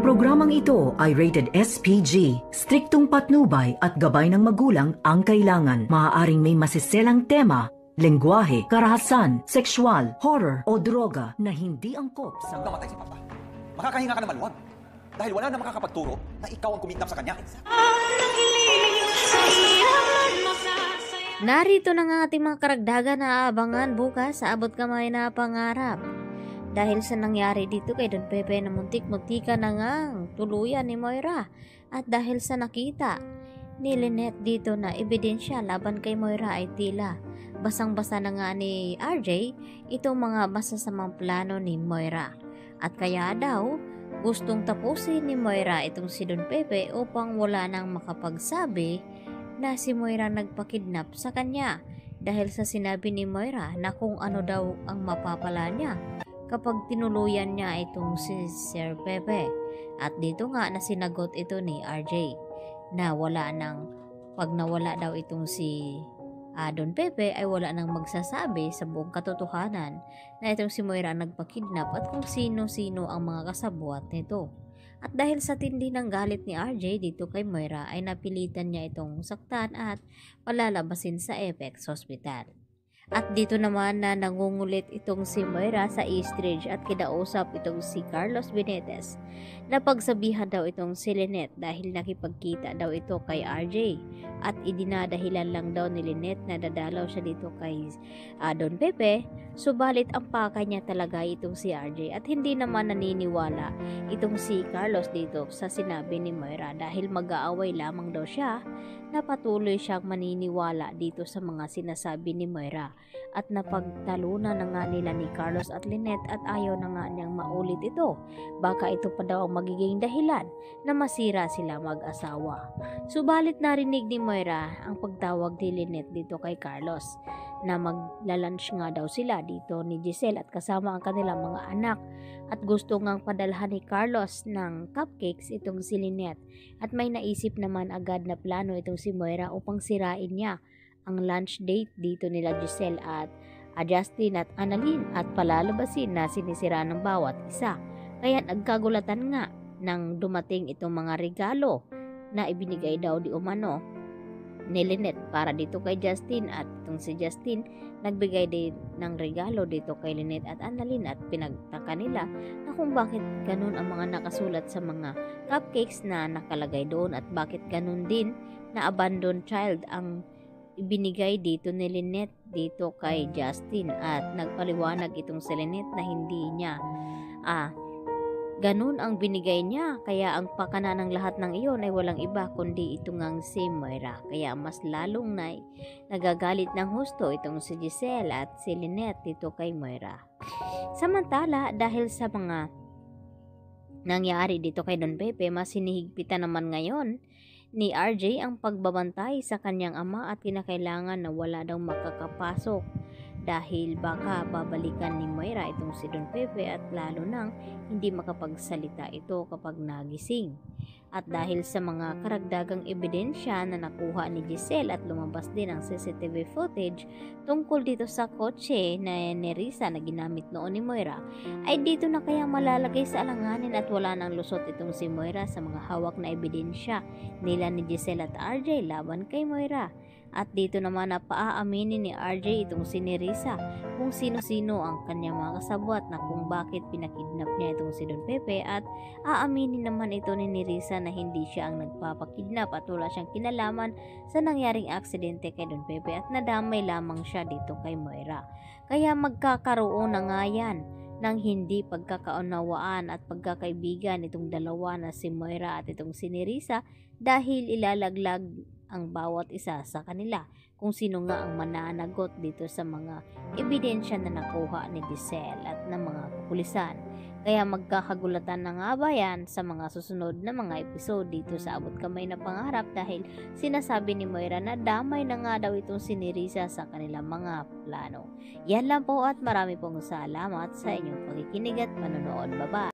Ang programang ito ay rated SPG. Striktong patnubay at gabay ng magulang ang kailangan. Maaaring may masiselang tema, lengguwahe, karahasan, sexual, horror o droga na hindi angkop sa... Namatay si Papa. Makakahinga ka ng maluwag. Dahil wala na makakapagturo na ikaw ang kumidnap sa kanya. Narito na nga ating mga karagdagan na aabangan bukas sa Abot Kamay na Pangarap. Dahil sa nangyari dito kay Don Pepe na muntik-muntika na ngang tuluyan ni Moira at dahil sa nakita ni Lynette dito na ebidensya laban kay Moira ay tila basang-basa na nga ni RJ itong mga masasamang plano ni Moira. At kaya daw gustong tapusin ni Moira itong si Don Pepe upang wala nang makapagsabi na si Moira nagpakidnap sa kanya dahil sa sinabi ni Moira na kung ano daw ang mapapala niya kapag tinuluyan niya itong si Sir Pepe. At dito nga na sinagot ito ni RJ na wala nang pag nawala daw itong si Don Pepe ay wala nang magsasabi sa buong katotohanan na itong si Moira ang nagpakidnap at kung sino-sino ang mga kasabwat nito. At dahil sa tindi ng galit ni RJ dito kay Moira ay napilitan niya itong saktan at palalabasin sa Apex Hospital. At dito naman na nangungulit itong si Moira sa East Ridge at kinausap itong si Carlos Benitez na pagsabihan daw itong si Lynette dahil nakipagkita daw ito kay RJ at idinadahilan lang daw ni Lynette na dadalaw siya dito kay Don Pepe. Subalit ang pakay niya talaga itong si RJ at hindi naman naniniwala itong si Carlos dito sa sinabi ni Moira dahil mag-aaway lamang daw siya na patuloy siyang maniniwala dito sa mga sinasabi ni Moira at napagtalunan na nga nila ni Carlos at Lynette at ayaw na nga niyang maulit ito. Baka ito pa daw ang magiging dahilan na masira sila mag-asawa. Subalit narinig ni Moira ang pagtawag ni Lynette dito kay Carlos na maglalunch nga daw sila dito ni Giselle at kasama ang kanilang mga anak at gusto ngang padalhan ni Carlos ng cupcakes itong si Lynette at may naisip naman agad na plano itong si Moira upang sirain niya ang lunch date dito nila Giselle at Justin at Annalyn at palalabasin na sinisira ng bawat isa. Kaya nagkagulatan nga nang dumating itong mga regalo na ibinigay daw di umano ni Lynette para dito kay Justin at itong si Justin nagbigay din ng regalo dito kay Lynette at Annalyn at pinagtaka nila na kung bakit ganun ang mga nakasulat sa mga cupcakes na nakalagay doon at bakit ganun din na abandoned child ang ibinigay dito ni Lynette dito kay Justin at nagpaliwanag itong si Lynette na hindi niya ganun ang binigay niya kaya ang pakana ng lahat ng iyon ay walang iba kundi ito ngang si Moira kaya mas lalong nagagalit ng husto itong si Giselle at si Lynette dito kay Moira. Samantala dahil sa mga nangyari dito kay Don Pepe mas hinihigpitan naman ngayon ni RJ ang pagbabantay sa kanyang ama at kinakailangan na wala daw makakapasok dahil baka babalikan ni Moira itong si Don Pepe at lalo nang hindi makapagsalita ito kapag nagising. At dahil sa mga karagdagang ebidensya na nakuha ni Giselle at lumabas din ang CCTV footage tungkol dito sa kotse na ni Risa na ginamit noon ni Moira, ay dito na kaya malalagay sa alanganin at wala nang lusot itong si Moira sa mga hawak na ebidensya nila ni Giselle at RJ laban kay Moira. At dito naman na paaaminin ni RJ itong si Nerissa kung sino-sino ang kanyang mga kasabwat na kung bakit pinakidnap niya itong si Don Pepe at aaminin naman ito ni Nerissa na hindi siya ang nagpapakidnap at wala siyang kinalaman sa nangyaring aksidente kay Don Pepe at nadamay lamang siya dito kay Moira. Kaya magkakaroon na nga yan ng hindi pagkakaunawaan at pagkakaibigan itong dalawa na si Moira at itong si Nerissa dahil ilalaglag ang bawat isa sa kanila kung sino nga ang mananagot dito sa mga ebidensya na nakuha ni Giselle at ng mga kapulisan. Kaya magkakagulatan na nga ba yan sa mga susunod na mga episode dito sa Abot Kamay na Pangarap dahil sinasabi ni Moira na damay na nga daw itong si Nerissa sa kanilang mga plano. Yan lang po at marami pong salamat sa inyong pakikinig at panonood. Bye-bye!